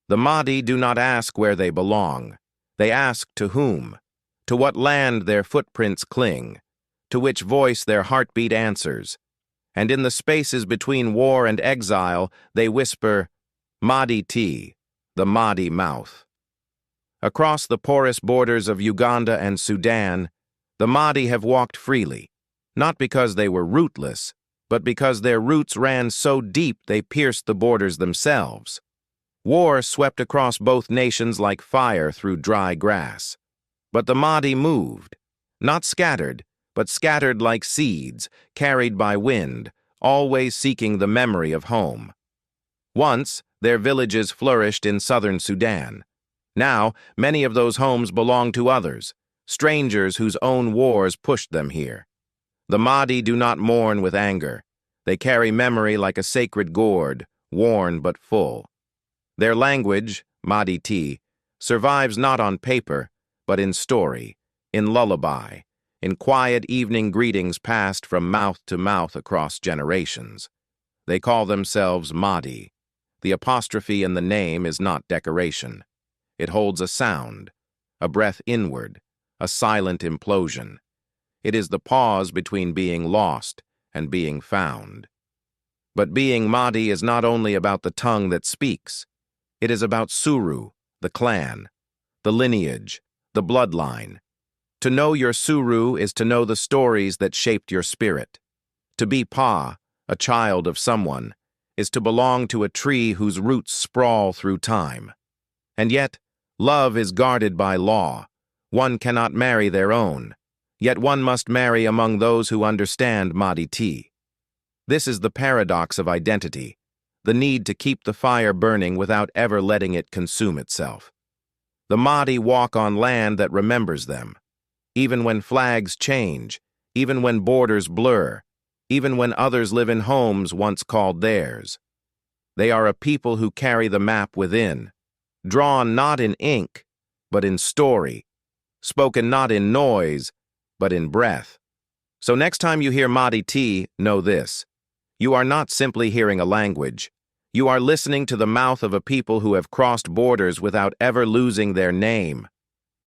The Madi do not ask where they belong. They ask to whom, to what land their footprints cling, to which voice their heartbeat answers. And in the spaces between war and exile, they whisper, Madi T, the Madi mouth. Across the porous borders of Uganda and Sudan, the Madi have walked freely, not because they were rootless, but because their roots ran so deep they pierced the borders themselves. War swept across both nations like fire through dry grass. But the Madi moved, not scattered, but scattered like seeds, carried by wind, always seeking the memory of home. Once, their villages flourished in southern Sudan. Now, many of those homes belong to others, strangers whose own wars pushed them here. The Madi do not mourn with anger. They carry memory like a sacred gourd, worn but full. Their language, Madi T, survives not on paper, but in story, in lullaby, in quiet evening greetings passed from mouth to mouth across generations. They call themselves Madi. The apostrophe in the name is not decoration. It holds a sound, a breath inward, a silent implosion. It is the pause between being lost and being found. But being Madi is not only about the tongue that speaks. It is about Suru, the clan, the lineage, the bloodline. To know your Suru is to know the stories that shaped your spirit. To be Pa, a child of someone, is to belong to a tree whose roots sprawl through time. And yet, love is guarded by law. One cannot marry their own. Yet one must marry among those who understand Madi T. This is the paradox of identity, the need to keep the fire burning without ever letting it consume itself. The Madi walk on land that remembers them. Even when flags change, even when borders blur, even when others live in homes once called theirs. They are a people who carry the map within, drawn not in ink, but in story, spoken not in noise, but in breath. So next time you hear Madi T, know this. You are not simply hearing a language. You are listening to the mouth of a people who have crossed borders without ever losing their name.